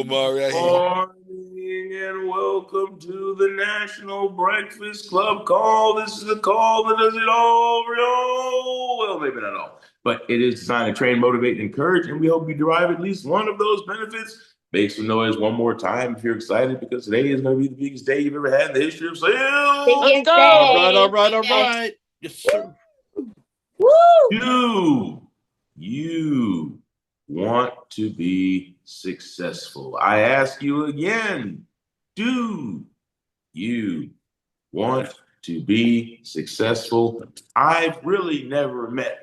Morning and welcome to the National Breakfast Club call. This is the call that does it all, well, maybe not all, but it is designed to train, motivate, and encourage, and we hope you derive at least one of those benefits. Make some noise one more time if you're excited, because today is going to be the biggest day you've ever had in the history of sales. Let's go. All right. Yes, sir. Woo! You want to be successful. I ask you again, do you want to be successful? I've really never met,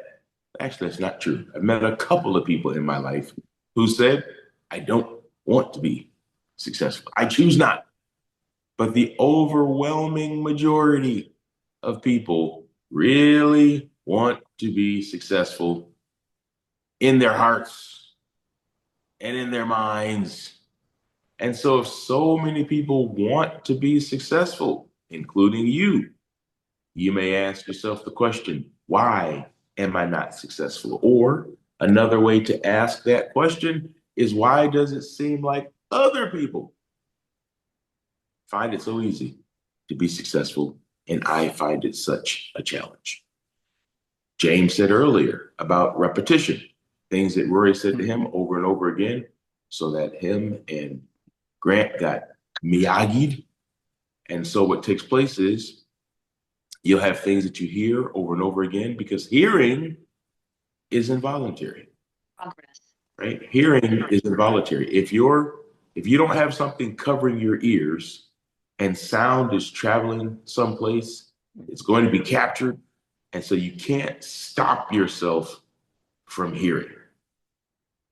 actually, that's not true. I've met a couple of people in my life who said, I don't want to be successful. I choose not. But the overwhelming majority of people really want to be successful in their hearts and in their minds. And so if so many people want to be successful, including you may ask yourself the question, why am I not successful? Or another way to ask that question is, why does it seem like other people find it so easy to be successful and I find it such a challenge? James said earlier about repetition, things that Rory said to him over and over again, so that him and Grant got Miyagi'd. And so what takes place is you'll have things that you hear over and over again, because hearing is involuntary. Progress. Right? Hearing is involuntary. If you don't have something covering your ears and sound is traveling someplace, it's going to be captured. And so you can't stop yourself from hearing.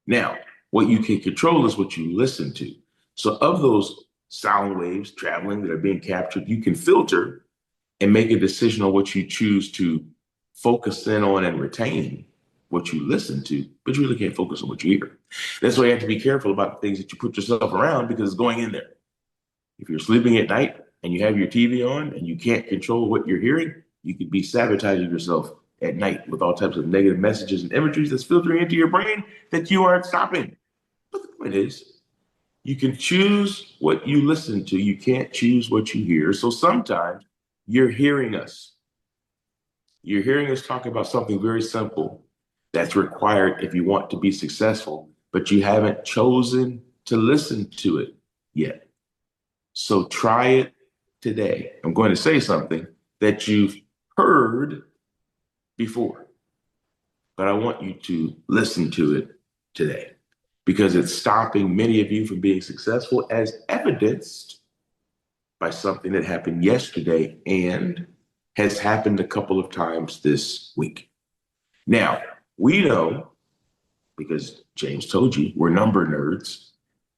Now, what you can control is what you listen to. So of those sound waves traveling that are being captured, you can filter and make a decision on what you choose to focus in on and retain what you listen to, but you really can't focus on what you hear. That's why you have to be careful about the things that you put yourself around, because it's going in there. If you're sleeping at night and you have your TV on and you can't control what you're hearing, you could be sabotaging yourself at night with all types of negative messages and imageries that's filtering into your brain that you aren't stopping. But the point is, you can choose what you listen to. You can't choose what you hear. So sometimes you're hearing us. You're hearing us talk about something very simple that's required if you want to be successful, but you haven't chosen to listen to it yet. So try it today. I'm going to say something that you've heard before, but I want you to listen to it today, because it's stopping many of you from being successful, as evidenced by something that happened yesterday and has happened a couple of times this week. Now, we know, because James told you, we're number nerds.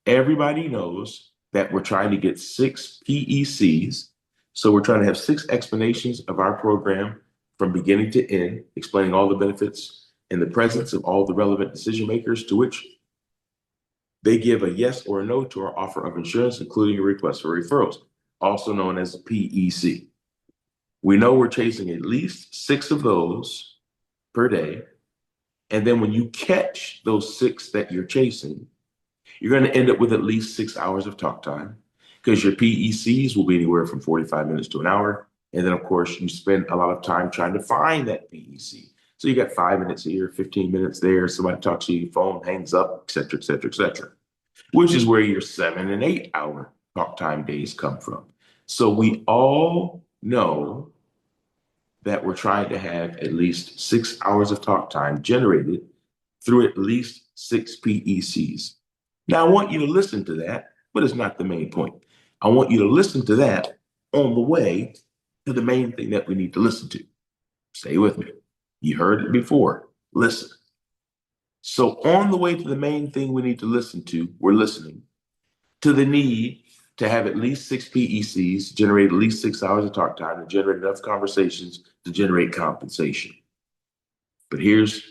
Everybody knows that we're trying to get 6 PECs. So we're trying to have 6 explanations of our program from beginning to end, explaining all the benefits in the presence of all the relevant decision makers, to which they give a yes or a no to our offer of insurance, including a request for referrals, also known as PEC. We know we're chasing at least 6 of those per day. And then when you catch those 6 that you're chasing, you're going to end up with at least 6 hours of talk time, because your PECs will be anywhere from 45 minutes to an hour. And then, of course, you spend a lot of time trying to find that PEC. So you got 5 minutes here, 15 minutes there. Somebody talks to you, your phone hangs up, et cetera, et cetera, et cetera, which is where your 7 and 8 hour talk time days come from. So we all know that we're trying to have at least 6 hours of talk time generated through at least 6 PECs. Now, I want you to listen to that, but it's not the main point. I want you to listen to that on the way to the main thing that we need to listen to. Stay with me. You heard it before. Listen. So on the way to the main thing we need to listen to, we're listening to the need to have at least 6 PECs, generate at least 6 hours of talk time, and generate enough conversations to generate compensation. But here's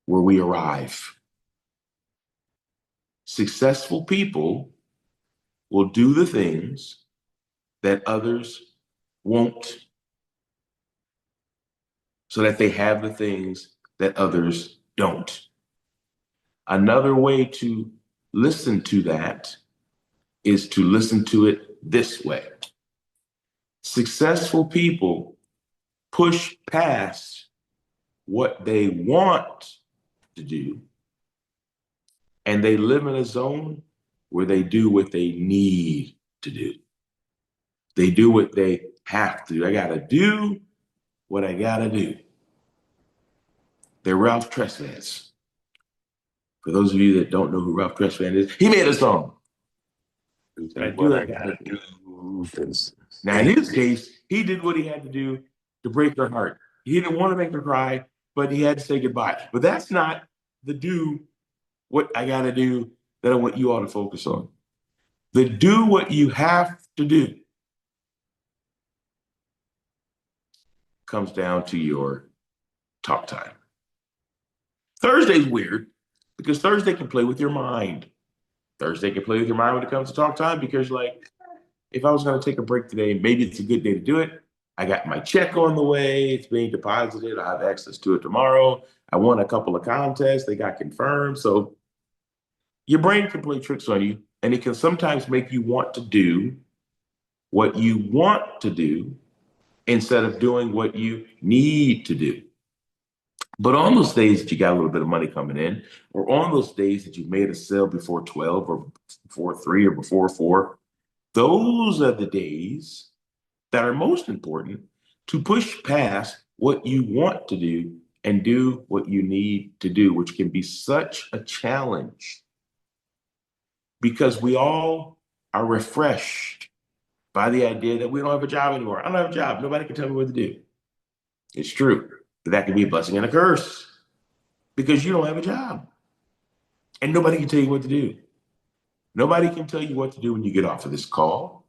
where we arrive. Successful people will do the things that others won't, so that they have the things that others don't. Another way to listen to that is to listen to it this way. Successful people push past what they want to do, and they live in a zone where they do what they need to do. They do what they have to do. I gotta do what I gotta do. They're Ralph Tresvant's. For those of you that don't know who Ralph Tresvant is, he made a song. I do what I gotta do. Now, in his case, he did what he had to do to break her heart. He didn't want to make her cry, but he had to say goodbye. But that's not the do what I gotta do that I want you all to focus on. The do what you have to do comes down to your talk time. Thursday's weird because Thursday can play with your mind. Thursday can play with your mind when it comes to talk time because, like, if I was going to take a break today, maybe it's a good day to do it. I got my check on the way. It's being deposited. I have access to it tomorrow. I won a couple of contests. They got confirmed. So your brain can play tricks on you, and it can sometimes make you want to do what you want to do instead of doing what you need to do. But on those days that you got a little bit of money coming in, or on those days that you made a sale before 12 or before 3 or before 4, those are the days that are most important to push past what you want to do and do what you need to do, which can be such a challenge because we all are refreshed by the idea that we don't have a job anymore. I don't have a job. Nobody can tell me what to do. It's true, but that can be a blessing and a curse because you don't have a job and nobody can tell you what to do. Nobody can tell you what to do when you get off of this call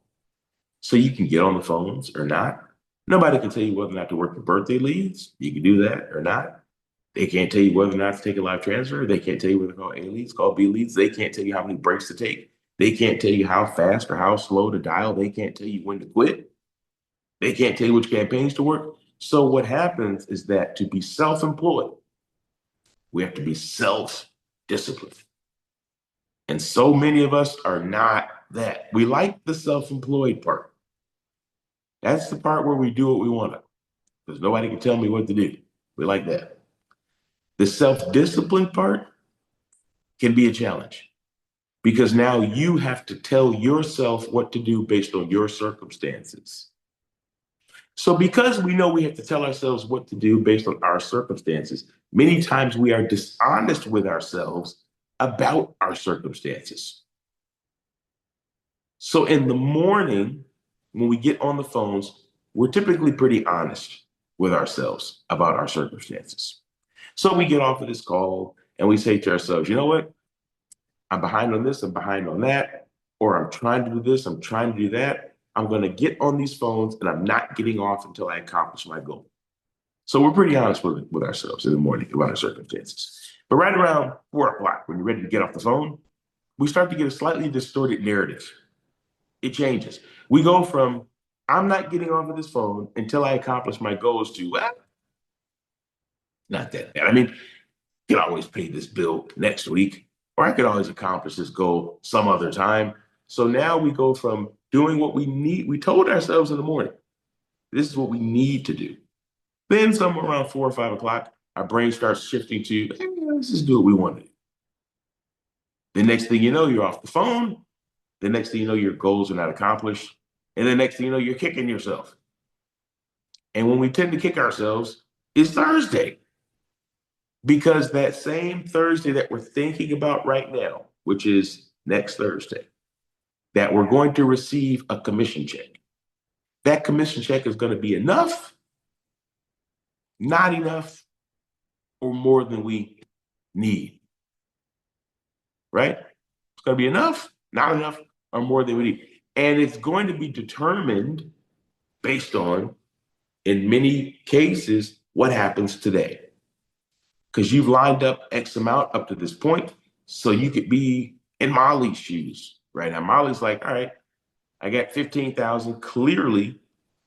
so you can get on the phones or not. Nobody can tell you whether or not to work your birthday leads. You can do that or not. They can't tell you whether or not to take a live transfer. They can't tell you whether to call A leads, call B leads. They can't tell you how many breaks to take. They can't tell you how fast or how slow to dial. They can't tell you when to quit. They can't tell you which campaigns to work. So what happens is that to be self-employed, we have to be self-disciplined. And so many of us are not that. We like the self-employed part. That's the part where we do what we want to, because nobody can tell me what to do. We like that. The self-disciplined part can be a challenge because now you have to tell yourself what to do based on your circumstances. So because we know we have to tell ourselves what to do based on our circumstances, many times we are dishonest with ourselves about our circumstances. So in the morning, when we get on the phones, we're typically pretty honest with ourselves about our circumstances. So we get off of this call and we say to ourselves, you know what? I'm behind on this, I'm behind on that, or I'm trying to do this, I'm trying to do that. I'm going to get on these phones and I'm not getting off until I accomplish my goal. So we're pretty honest with ourselves in the morning about our circumstances. But right around 4 o'clock, when you're ready to get off the phone, we start to get a slightly distorted narrative. It changes. We go from, I'm not getting off of this phone until I accomplish my goals to, well, not that bad. I mean, you can always pay this bill next week, or I could always accomplish this goal some other time. So now we go from doing what we need. We told ourselves in the morning, this is what we need to do. Then somewhere around 4 or 5 o'clock, our brain starts shifting to, hey, let's just do what we want to do. The next thing you know, you're off the phone. The next thing you know, your goals are not accomplished. And the next thing you know, you're kicking yourself. And when we tend to kick ourselves, it's Thursday. Because that same Thursday that we're thinking about right now, which is next Thursday, that we're going to receive a commission check. That commission check is going to be enough, not enough, or more than we need. Right? It's going to be enough, not enough, or more than we need. And it's going to be determined based on, in many cases, what happens today. Because you've lined up X amount up to this point, so you could be in Molly's shoes right now. Molly's like, all right, I got 15,000. Clearly,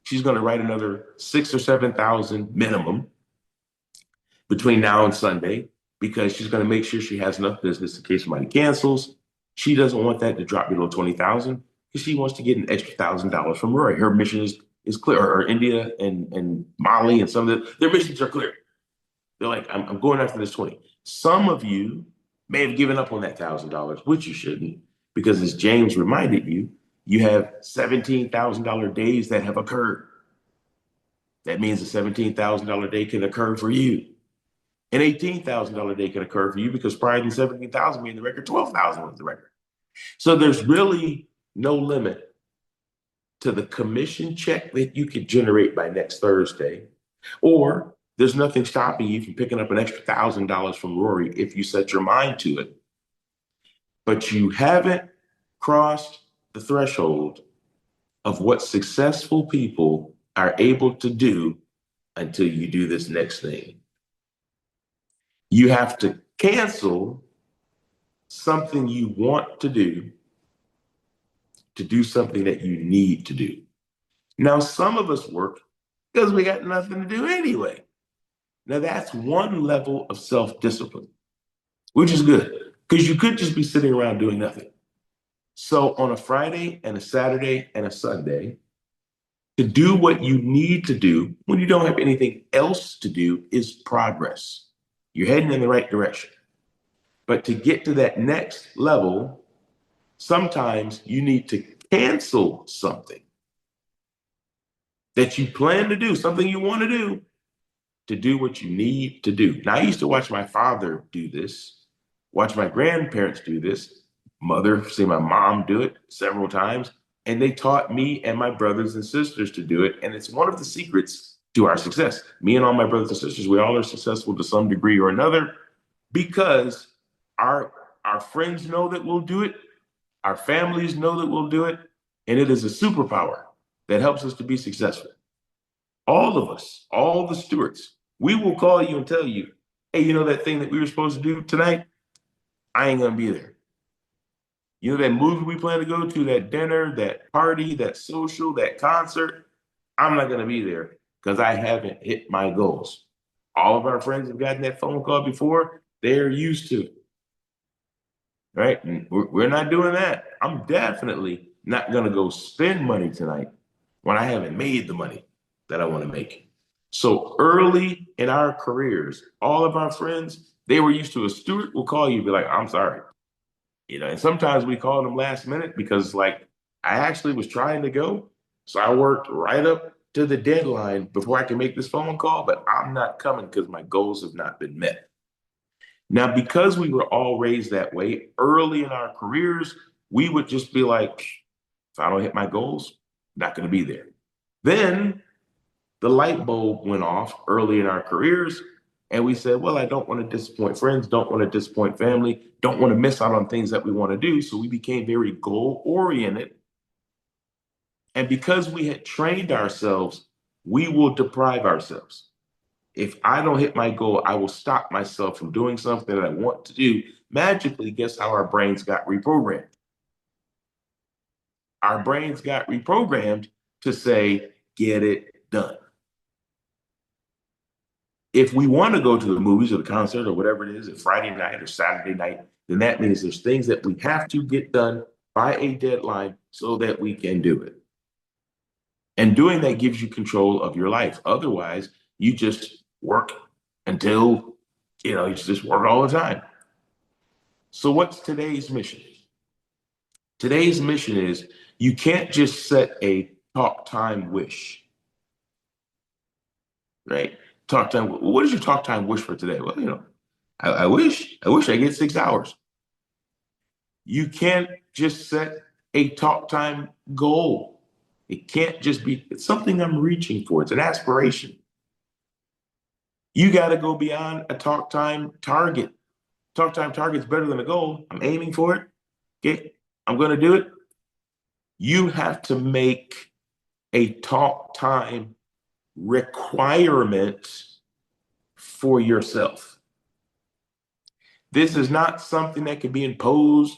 she's going to write another 6,000 or 7,000 minimum between now and Sunday because she's going to make sure she has enough business in case somebody cancels. She doesn't want that to drop below 20,000 because she wants to get an extra $1,000 from Rory. Her mission is clear. Or India and Mali and some of their missions are clear. They're like, I'm going after this 20. Some of you may have given up on that $1,000, which you shouldn't, because as James reminded you, you have $17,000 days that have occurred. That means a $17,000 day can occur for you. An $18,000 day can occur for you because prior to 17,000 being the record, 12,000 was the record. So there's really no limit to the commission check that you could generate by next Thursday, or there's nothing stopping you from picking up an extra $1,000 from Rory if you set your mind to it. But you haven't crossed the threshold of what successful people are able to do until you do this next thing. You have to cancel something you want to do something that you need to do. Now, some of us work because we got nothing to do anyway. Now, that's one level of self-discipline, which is good because you could just be sitting around doing nothing. So on a Friday and a Saturday and a Sunday, to do what you need to do when you don't have anything else to do is progress. You're heading in the right direction. But to get to that next level, sometimes you need to cancel something that you plan to do, something you want to do what you need to do. Now, I used to watch my father do this, watch my grandparents do this, see my mom do it several times, and they taught me and my brothers and sisters to do it. And it's one of the secrets to our success. Me and all my brothers and sisters, we all are successful to some degree or another because our friends know that we'll do it, our families know that we'll do it, and it is a superpower that helps us to be successful. All of us, all the stewards, we will call you and tell you, hey, you know that thing that we were supposed to do tonight? I ain't gonna be there. You know that movie we plan to go to, that dinner, that party, that social, that concert? I'm not gonna be there because I haven't hit my goals. All of our friends have gotten that phone call before. They're used to it, right? And we're not doing that. I'm definitely not gonna go spend money tonight when I haven't made the money that I want to make. So early in our careers, all of our friends, they were used to a steward will call you and be like, I'm sorry. And sometimes we call them last minute because like I actually was trying to go. So I worked right up to the deadline before I can make this phone call, but I'm not coming because my goals have not been met. Now, because we were all raised that way early in our careers, we would just be like, if I don't hit my goals, I'm not going to be there. Then the light bulb went off early in our careers, and we said, well, I don't want to disappoint friends, don't want to disappoint family, don't want to miss out on things that we want to do. So we became very goal oriented. And because we had trained ourselves, we will deprive ourselves. If I don't hit my goal, I will stop myself from doing something that I want to do. Magically, guess how our brains got reprogrammed? Our brains got reprogrammed to say, get it done. If we want to go to the movies or the concert or whatever it is, at Friday night or Saturday night, then that means there's things that we have to get done by a deadline so that we can do it. And doing that gives you control of your life. Otherwise, you just work until, you just work all the time. So what's today's mission? Today's mission is you can't just set a talk time wish, right? Talk time. What is your talk time wish for today? Well, I wish I get 6 hours. You can't just set a talk time goal. It can't just be, it's something I'm reaching for. It's an aspiration. You got to go beyond a talk time target. Talk time target is better than a goal. I'm aiming for it. Okay. I'm going to do it. You have to make a talk time requirement for yourself. This is not something that can be imposed.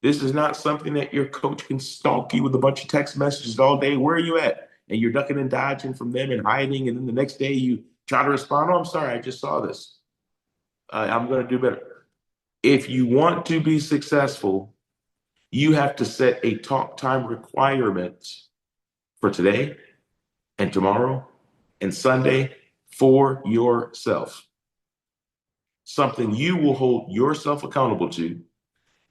This is not something that your coach can stalk you with a bunch of text messages all day. Where are you at? And you're ducking and dodging from them and hiding. And then the next day you try to respond. Oh, I'm sorry. I just saw this. I'm going to do better. If you want to be successful, You have to set a talk time requirement for today and tomorrow and Sunday for yourself. Something you will hold yourself accountable to.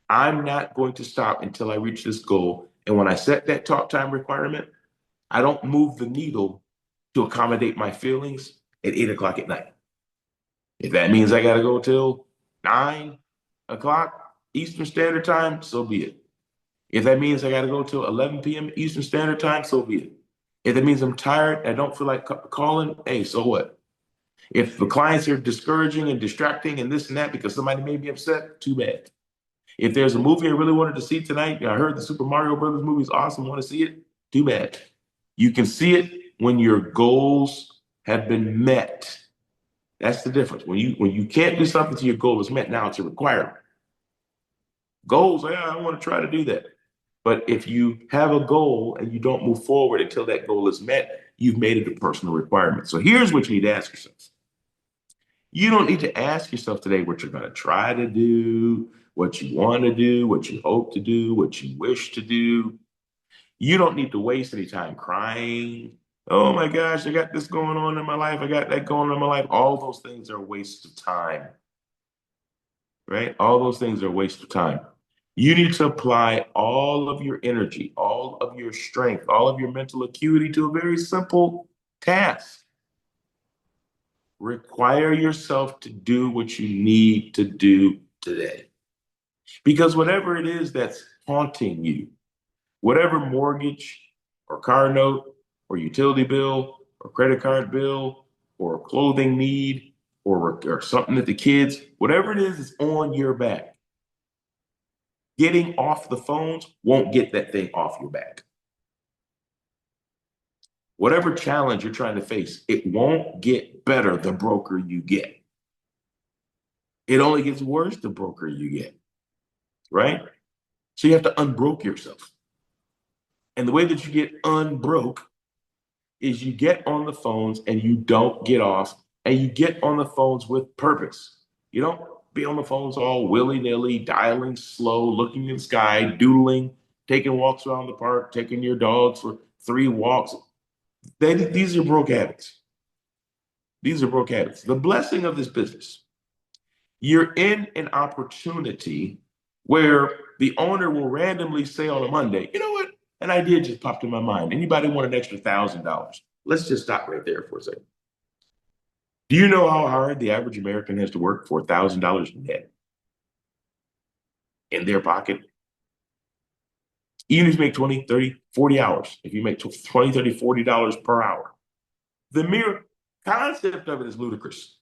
I'm not going to stop until I reach this goal. And when I set that talk time requirement, I don't move the needle to accommodate my feelings at 8 o'clock at night. If that means I got to go till 9 o'clock Eastern Standard Time, so be it. If that means I got to go till 11 p.m. Eastern Standard Time, so be it. If that means I'm tired, I don't feel like calling, hey, so what? If the clients are discouraging and distracting and this and that because somebody may be upset, too bad. If there's a movie I really wanted to see tonight, I heard the Super Mario Brothers movie is awesome, want to see it, too bad. You can see it when your goals have been met. That's the difference. When you can't do something till your goal is met, now it's a requirement. Goals, yeah, I want to try to do that. But if you have a goal and you don't move forward until that goal is met, you've made it a personal requirement. So here's what you need to ask yourself. You don't need to ask yourself today what you're going to try to do, what you want to do, what you hope to do, what you wish to do. You don't need to waste any time crying. Oh my gosh, I got this going on in my life. I got that going on in my life. All those things are a waste of time, right? All those things are a waste of time. You need to apply all of your energy, all of your strength, all of your mental acuity to a very simple task. Require yourself to do what you need to do today. Because whatever it is that's haunting you, whatever mortgage or car note or utility bill or credit card bill or clothing need or something that the kids, whatever it is on your back, getting off the phones won't get that thing off your back. Whatever challenge you're trying to face, it won't get better the broker you get. It only gets worse the broker you get, right? So you have to unbroke yourself. And the way that you get unbroke is you get on the phones and you don't get off, and you get on the phones with purpose. You don't be on the phones all willy-nilly, dialing slow, looking in the sky, doodling, taking walks around the park, taking your dogs for 3 walks. These are broke habits. These are broke habits. The blessing of this business, you're in an opportunity where the owner will randomly say on a Monday, you know what? An idea just popped in my mind. Anybody want an extra $1,000? Let's just stop right there for a second. Do you know how hard the average American has to work for $1,000 net in their pocket? Even if you make 20, 30, 40 hours, if you make 20, 30, $40 per hour, the mere concept of it is ludicrous.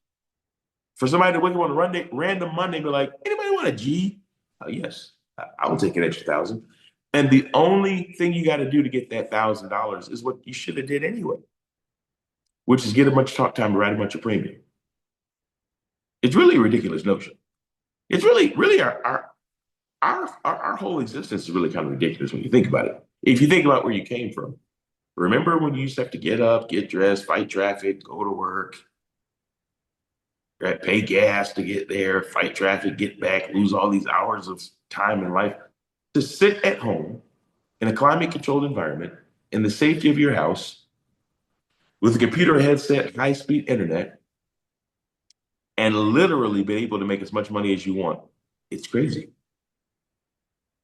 For somebody to wake up on a random Monday and be like, anybody want a G? Yes, I will take an extra 1,000. And the only thing you got to do to get that $1,000 is what you should have did anyway, which is get a bunch of talk time to write a bunch of premium. It's really a ridiculous notion. It's really our whole existence is really kind of ridiculous when you think about it. If you think about where you came from, remember when you used to have to get up, get dressed, fight traffic, go to work, right? Pay gas to get there, fight traffic, get back, lose all these hours of time in life to sit at home in a climate controlled environment in the safety of your house with a computer headset, high speed internet, and literally be able to make as much money as you want. It's crazy.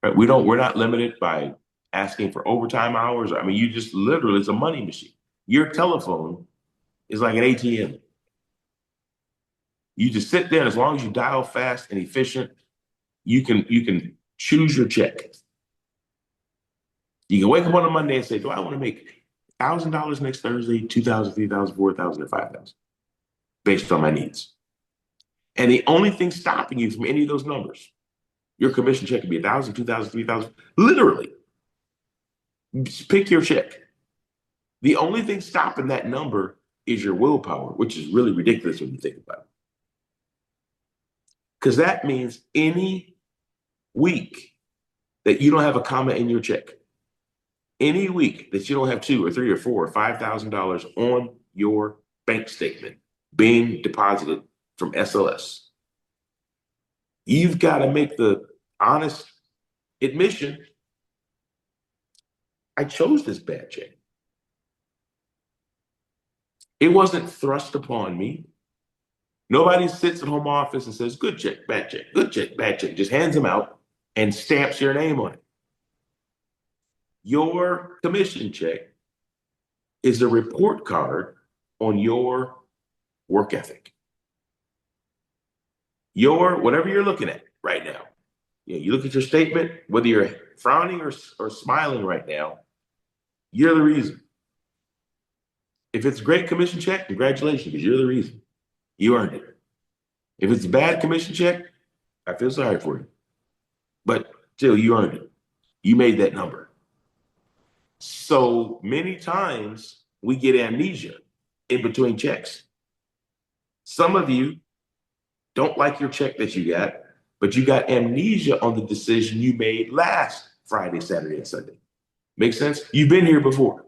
Right? We're not limited by asking for overtime hours. I mean, you just literally, it's a money machine. Your telephone is like an ATM. You just sit there, and as long as you dial fast and efficient, you can choose your check. You can wake up on a Monday and say, do I want to make $1,000 next Thursday, 2,000, 3,000, 4,000, or 5,000 based on my needs? And the only thing stopping you from any of those numbers, your commission check could be 1,000, 2,000, 3,000, literally. Just pick your check. The only thing stopping that number is your willpower, which is really ridiculous when you think about it. Because that means any week that you don't have a comma in your check, any week that you don't have 2 or 3 or 4 or $5,000 on your bank statement being deposited from SLS, you've got to make the honest admission, I chose this bad check. It wasn't thrust upon me. Nobody sits at home office and says, good check, bad check, good check, bad check. Just hands them out and stamps your name on it. Your commission check is a report card on your work ethic. Your, whatever you're looking at right now, you look at your statement, whether you're frowning or smiling right now, you're the reason. If it's a great commission check, congratulations, because you're the reason. You earned it. If it's a bad commission check, I feel sorry for you. But still, you earned it. You made that number. So many times we get amnesia in between checks. Some of you don't like your check that you got, but you got amnesia on the decision you made last Friday, Saturday, and Sunday. Make sense? You've been here before.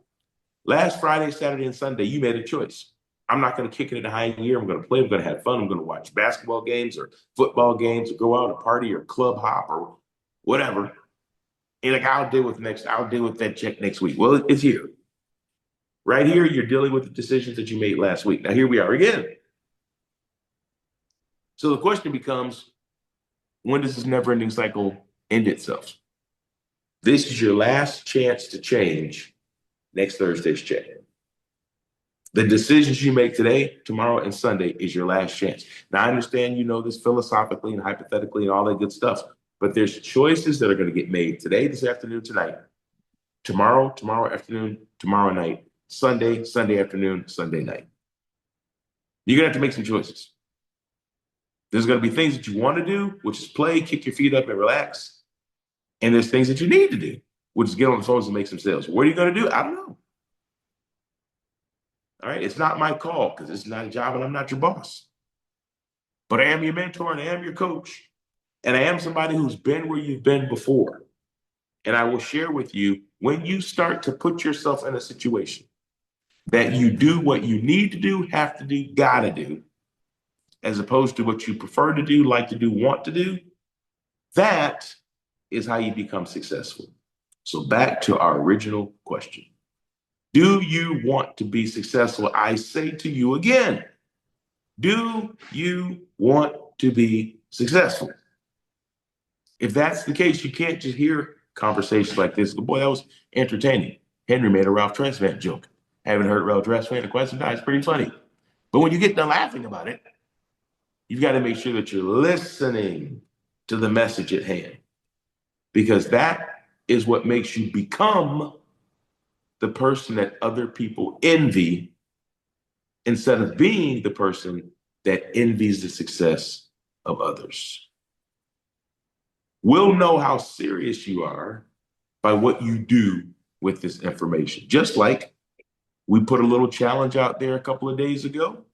Last Friday, Saturday, and Sunday, you made a choice. I'm not going to kick it in a high gear. I'm going to play. I'm going to have fun. I'm going to watch basketball games or football games or go out and party or club hop or whatever. And like, I'll deal with that check next week. Well, it's here. Right here, you're dealing with the decisions that you made last week. Now, here we are again. So the question becomes, when does this never-ending cycle end itself? This is your last chance to change next Thursday's check. The decisions you make today, tomorrow, and Sunday is your last chance. Now, I understand you know this philosophically and hypothetically and all that good stuff, but there's choices that are going to get made today, this afternoon, tonight, tomorrow afternoon, tomorrow night, Sunday afternoon, Sunday night. You're going to have to make some choices. There's going to be things that you want to do, which is play, kick your feet up, and relax. And there's things that you need to do, which is get on the phones and make some sales. What are you going to do? I don't know. All right, it's not my call because it's not a job and I'm not your boss. But I am your mentor and I am your coach. And I am somebody who's been where you've been before. And I will share with you when you start to put yourself in a situation that you do what you need to do, have to do, gotta do, as opposed to what you prefer to do, like to do, want to do, that is how you become successful. So back to our original question. Do you want to be successful? I say to you again, do you want to be successful? If that's the case, you can't just hear conversations like this. Boy, that was entertaining. Henry made a Ralph Tresvant joke. Haven't heard Ralph Tresvant in quite some time. It's pretty funny. But when you get done laughing about it, you've got to make sure that you're listening to the message at hand, because that is what makes you become the person that other people envy instead of being the person that envies the success of others. We'll know how serious you are by what you do with this information. Just like we put a little challenge out there a couple of days ago,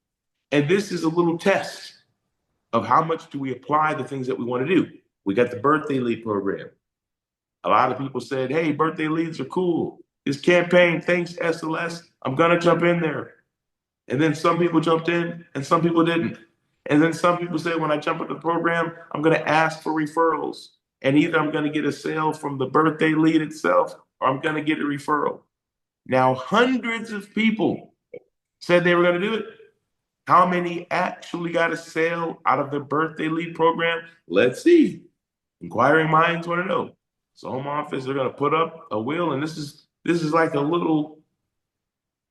and this is a little test of how much do we apply the things that we want to do. We got the birthday lead program. A lot of people said, hey, birthday leads are cool. This campaign, thanks SLS, I'm gonna jump in there. And then some people jumped in and some people didn't. And then some people said, when I jump into the program, I'm gonna ask for referrals. And either I'm gonna get a sale from the birthday lead itself, or I'm gonna get a referral. Now, hundreds of people said they were gonna do it. How many actually got a sale out of the birthday lead program? Let's see. Inquiring minds want to know. So home office, they're gonna put up a wheel, and this is like a little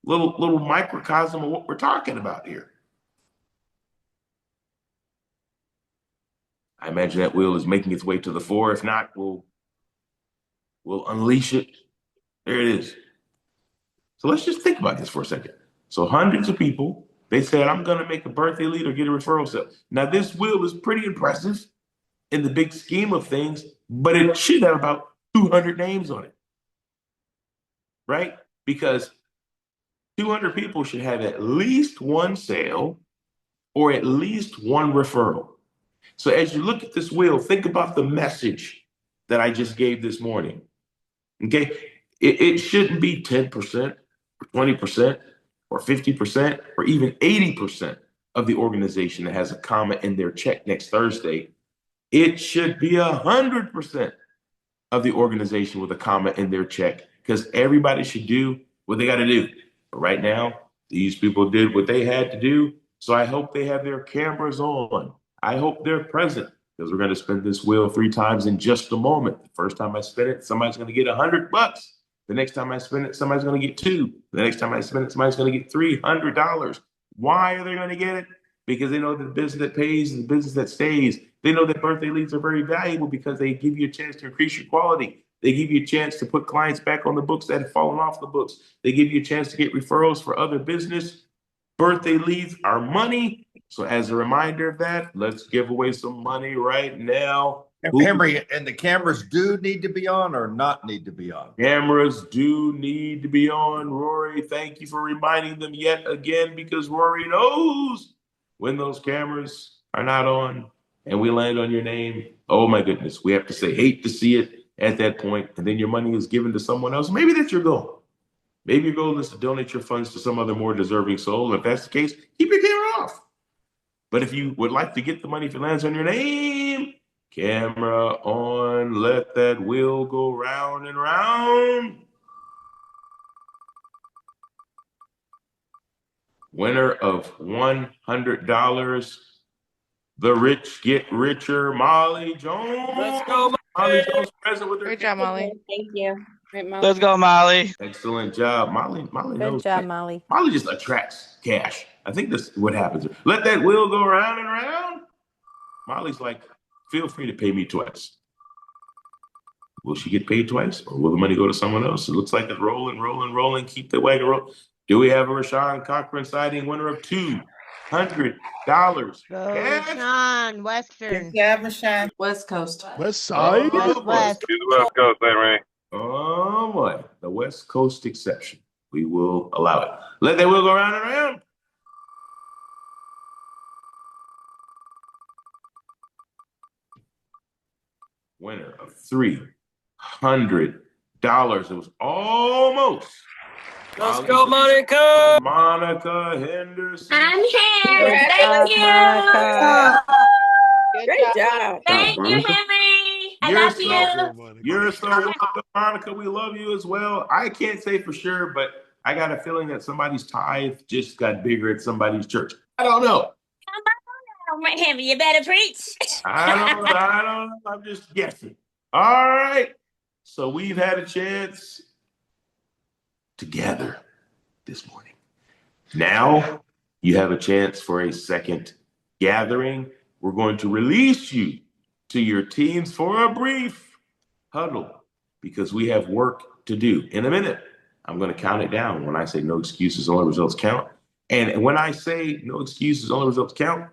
microcosm of what we're talking about here. I imagine that wheel is making its way to the fore. If not, we'll unleash it. There it is. So let's just think about this for a second. So hundreds of people, they said, I'm gonna make a birthday lead or get a referral sale. Now this wheel is pretty impressive in the big scheme of things, but it should have about 200 names on it, right? Because 200 people should have at least one sale or at least one referral. So as you look at this wheel, think about the message that I just gave this morning, okay? It shouldn't be 10% or 20% or 50% or even 80% of the organization that has a comma in their check next Thursday. It should be 100% of the organization with a comma in their check, because everybody should do what they got to do. But right now, these people did what they had to do. So I hope they have their cameras on. I hope they're present, because we're going to spin this wheel 3 times in just a moment. The first time I spin it, somebody's going to get $100. The next time I spin it, somebody's going to get two. The next time I spin it, somebody's going to get $300. Why are they going to get it? Because they know that the business that pays is the business that stays. They know that birthday leads are very valuable because they give you a chance to increase your quality. They give you a chance to put clients back on the books that have fallen off the books. They give you a chance to get referrals for other business. Birthday leads are money. So as a reminder of that, let's give away some money right now. Henry, and the cameras do need to be on or not need to be on? Cameras do need to be on, Rory. Thank you for reminding them yet again, because Rory knows when those cameras are not on and we land on your name. Oh my goodness, we have to say hate to see it at that point, and then your money is given to someone else. Maybe that's your goal. Maybe your goal is to donate your funds to some other more deserving soul. If that's the case, keep your camera off. But if you would like to get the money if it lands on your name, camera on, let that wheel go round and round. Winner of $100. The rich get richer, Molly Jones. Let's go, Molly Jones present with her. Great job, Molly. Thank you. Let's go, Molly. Excellent job. Molly Good knows. job, Molly. Molly just attracts cash. I think that's what happens. Let that wheel go round and round. Molly's like, feel free to pay me twice. Will she get paid twice, or will the money go to someone else? It looks like it's rolling, rolling, rolling. Keep the wagon rolling. Do we have a Rashawn Cochran sighting, winner of $200? Go, Sean, Western. West Coast. West Side. Oh, West. West Coast, Ray. oh boy, the West Coast exception. We will allow it. Let that wheel go round and round. Winner of $300. It was almost. Let's go, Monica. Monica Henderson. I'm here. Good Thank you. Monica. Great job. Thank you, Monica. Henry. I You're love so- you. You're so welcome, Monica. We love you as well. I can't say for sure, but I got a feeling that somebody's tithe just got bigger at somebody's church. I don't know. Henry, you better preach. I don't know. I'm just guessing. All right. So we've had a chance to gather this morning. Now you have a chance for a second gathering. We're going to release you to your teams for a brief huddle because we have work to do. In a minute, I'm going to count it down. When I say no excuses, only results count. And when I say no excuses, only results count,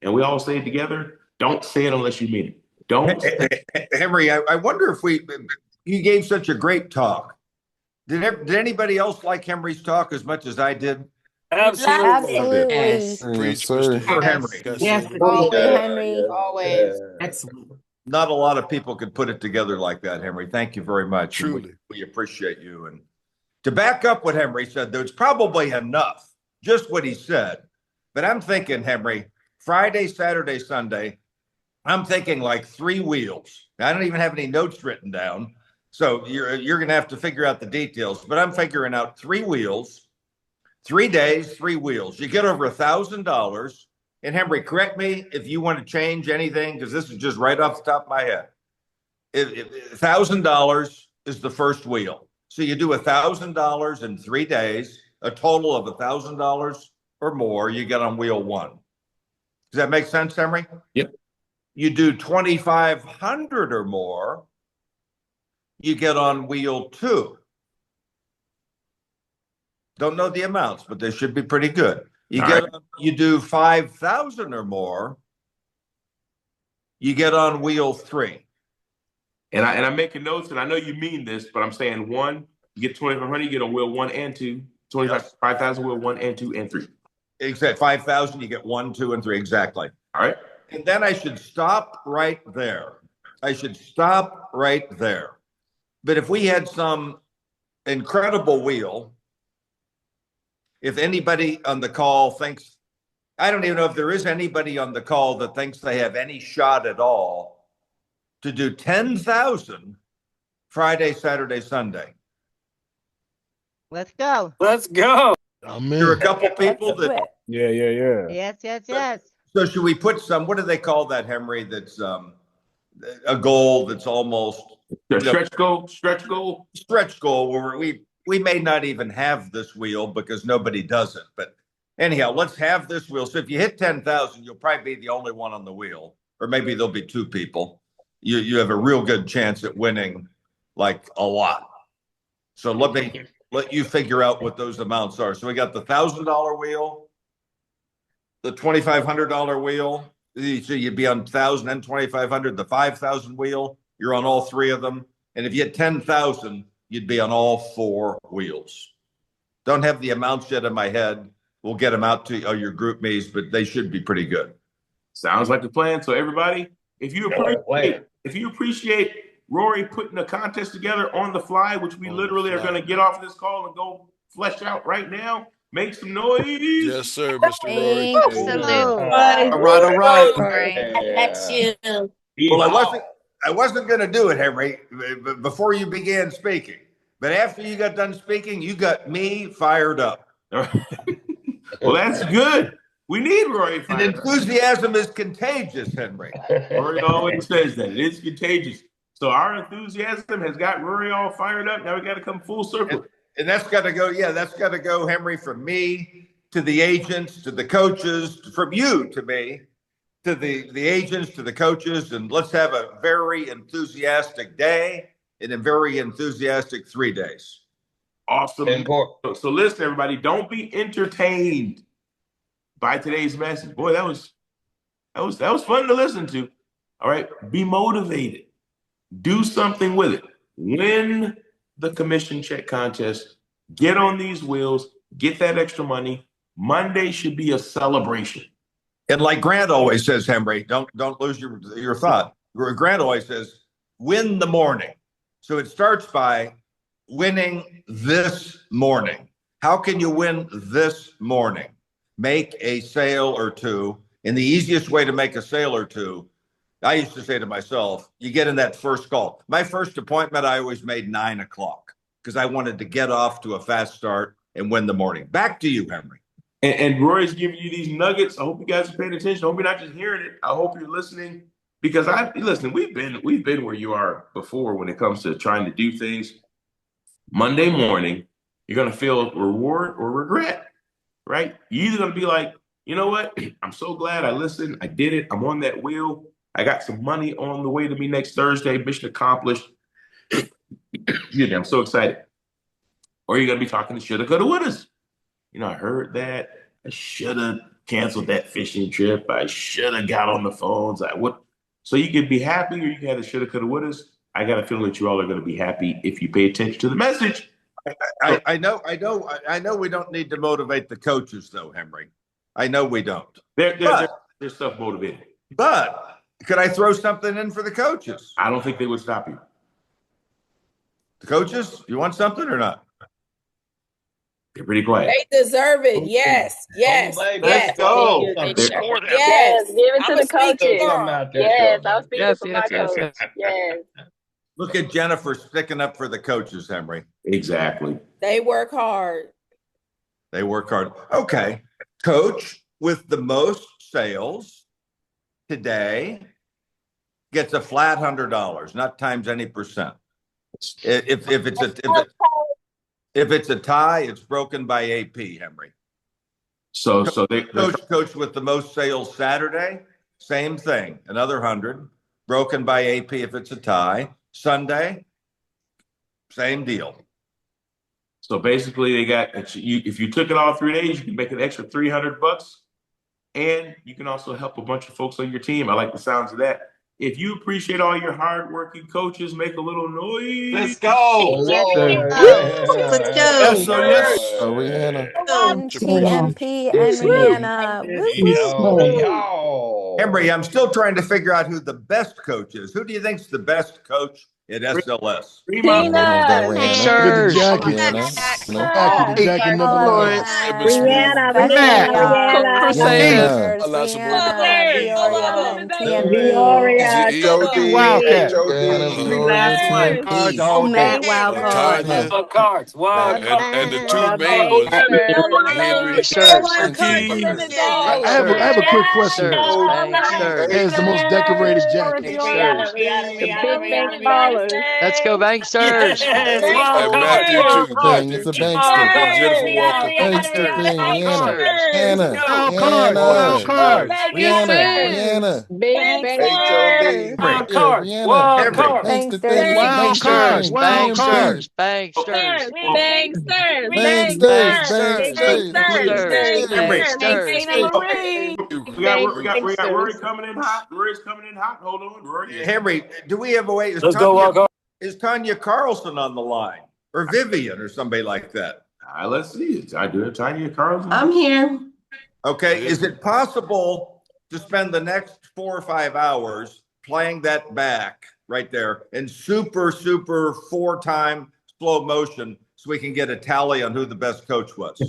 and we all say it together, don't say it unless you mean it. Don't. Henry, I wonder if you gave such a great talk. Did anybody else like Henry's talk as much as I did? Absolutely. Absolutely. Yes. Preach, sir. Mr. For Henry. Yes. Thank you, Henry. Always. Excellent. Not a lot of people could put it together like that, Henry. Thank you very much. Truly. We appreciate you. And to back up what Henry said, there's probably enough, just what he said. But I'm thinking, Henry, Friday, Saturday, Sunday, I'm thinking like 3 wheels. I don't even have any notes written down. So you're going to have to figure out the details. But I'm figuring out 3 wheels, 3 days, 3 wheels. You get over $1,000. And Henry, correct me if you want to change anything, because this is just right off the top of my head. $1,000 is the first wheel. So you do $1,000 in 3 days, a total of $1,000 or more, you get on wheel 1. Does that make sense, Henry? Yep. You do 2,500 or more, you get on wheel 2. Don't know the amounts, but they should be pretty good. You do 5,000 or more, you get on wheel 3. And I'm making notes, and I know you mean this, but I'm saying 1, you get 2,500, you get on wheel 1 and 2, 5,000 wheel 1 and 2 and 3. Exactly. 5,000, you get 1, 2, and 3. Exactly. All right. And then I should stop right there. But if we had some incredible wheel, if anybody on the call thinks, I don't even know if there is anybody on the call that thinks they have any shot at all to do 10,000 Friday, Saturday, Sunday. Let's go. Let's go. There are a couple people that. Yeah. Yes. So should we put some? What do they call that, Henry? That's a goal that's almost The stretch goal. stretch goal where we may not even have this wheel because nobody does it. But anyhow, let's have this wheel. So if you hit 10,000, you'll probably be the only one on the wheel, or maybe there'll be two people. You have a real good chance at winning like a lot. So let me let you figure out what those amounts are. So we got the $1,000 wheel, the $2,500 wheel. So you'd be on 1,000 and 2,500. The 5,000 wheel, you're on all three of them. And if you had 10,000, you'd be on all four wheels. Don't have the amounts yet in my head. We'll get them out to your group me's, but they should be pretty good. Sounds like a plan. So everybody, if you appreciate Rory putting a contest together on the fly, which we literally are going to get off this call and go flesh out right now, make some noise. Yes, sir, Mr. Rory. All right. That's you. Well, I wasn't going to do it, Henry, before you began speaking. But after you got done speaking, you got me fired up. Well, that's good. We need Rory And fired up. enthusiasm is contagious, Henry. Rory always says that. It is contagious. So our enthusiasm has got Rory all fired up. Now we got to come full circle. And that's got to go, that's got to go, Henry, from me to the agents, to the coaches, from you to me, to the agents, to the coaches. And let's have a very enthusiastic day and a very enthusiastic 3 days. Awesome. So listen, everybody, don't be entertained by today's message. Boy, that was fun to listen to. All right. Be motivated. Do something with it. Win the commission check contest. Get on these wheels. Get that extra money. Monday should be a celebration. And like Grant always says, Henry, don't lose your thought. Grant always says, win the morning. So it starts by winning this morning. How can you win this morning? Make a sale or two. And the easiest way to make a sale or two, I used to say to myself, you get in that first call. My first appointment, I always made 9 o'clock because I wanted to get off to a fast start and win the morning. Back to you, Henry. And Roy's giving you these nuggets. I hope you guys are paying attention. I hope you're not just hearing it. I hope you're listening because we've been where you are before when it comes to trying to do things. Monday morning, you're going to feel reward or regret, right? You're either going to be like, you know what? I'm so glad I listened. I did it. I'm on that wheel. I got some money on the way to me next Thursday. Mission accomplished. I'm so excited. Or you're going to be talking to shoulda, coulda, wouldas. I heard that. I should have canceled that fishing trip. I should have got on the phones. So you could be happy or you can have the shoulda, coulda, wouldas. I got a feeling that you all are going to be happy if you pay attention to the message. I know we don't need to motivate the coaches though, Henry. I know we don't. They're self-motivated. But could I throw something in for the coaches? I don't think they would stop you. The coaches, you want something or not? They're pretty quiet. They deserve it. Yes. Let's go. Yes. Give it to the coaches. Yes, I'm speaking for my coach. Yes. Look at Jennifer sticking up for the coaches, Henry. Exactly. They work hard. They work hard. Okay. Coach with the most sales today gets a flat $100, not times any percent. If it's a tie, it's broken by AP, Henry. So they coach with the most sales Saturday, same thing, another 100, broken by AP if it's a tie. Sunday, same deal. So basically, they got if you took it all 3 days, you can make an extra $300, and you can also help a bunch of folks on your team. I like the sounds of that. If you appreciate all your hardworking coaches, make a little noise. Let's go. Let's go. Yes. TMP and Rihanna. Henry, I'm still trying to figure out who the best coach is. Who do you think's the best coach at SLS? Tina. Sure. Jackie, the Jackie number one. Hey, Brianna, Miss Smith. Matt, Crusaders, Brianna, Vioriana, and Is it E? you Wildcat. Brianna, Vioria, Tim Cards P. all day. Matt Wildcard. Tanya, And the two The main ones, Henry. I have a quick question though. Has the most decorated jacket. Let's go, Banksters. And Matthew too. Thing, it's Matthew a too. bankster. And Jennifer Walker. Bankster thing, Rihanna. Hannah, Wild cards. Rihanna. HOB. Rihanna. Bankster thing, it's a bankster thing. Banksters. We got Rory coming in hot. Rory's coming in hot. Hold on, Rory. Henry, do we have a way? Is Tanya Carlson on the line? Or Vivian or somebody like that? Let's see. I do it. Tanya Carlson. I'm here. Okay, is it possible to spend the next 4 or 5 hours playing that back right there in super 4-time slow motion so we can get a tally on who the best coach was?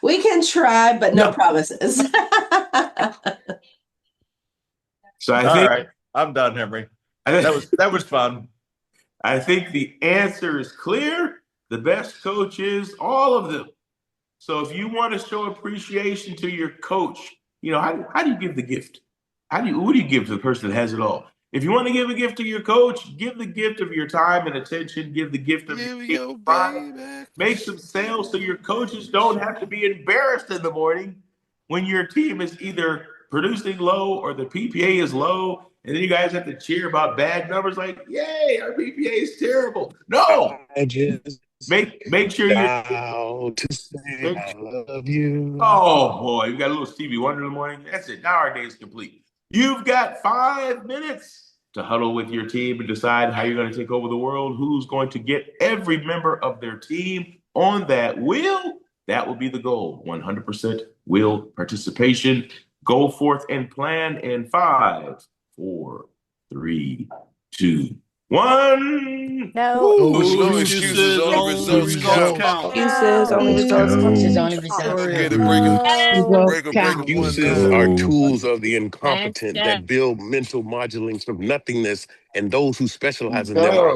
We can try, but no promises. So I All think right, I'm done, Henry. That was fun. I think the answer is clear. The best coach is all of them. So if you want to show appreciation to your coach, how do you give the gift? Who do you give to the person that has it all? If you want to give a gift to your coach, give the gift of your time and attention. Give the gift of your time. Make some sales so your coaches don't have to be embarrassed in the morning when your team is either producing low or the PPA is low. And then you guys have to cheer about bad numbers like, yay, our PPA is terrible. No. Make sure you to say I love you. Oh boy, you got a little Stevie Wonder in the morning. That's it. Now our day is complete. You've got 5 minutes to huddle with your team and decide how you're going to take over the world. Who's going to get every member of their team on that wheel? That will be the goal. 100% wheel participation. Go forth and plan in 5, 4, 3, 2, 1. No. No excuses, only results count. Excuses, only results Get it, break them one Excuses down. are tools of the incompetent that build mental modulings from nothingness, and those who specialize in them are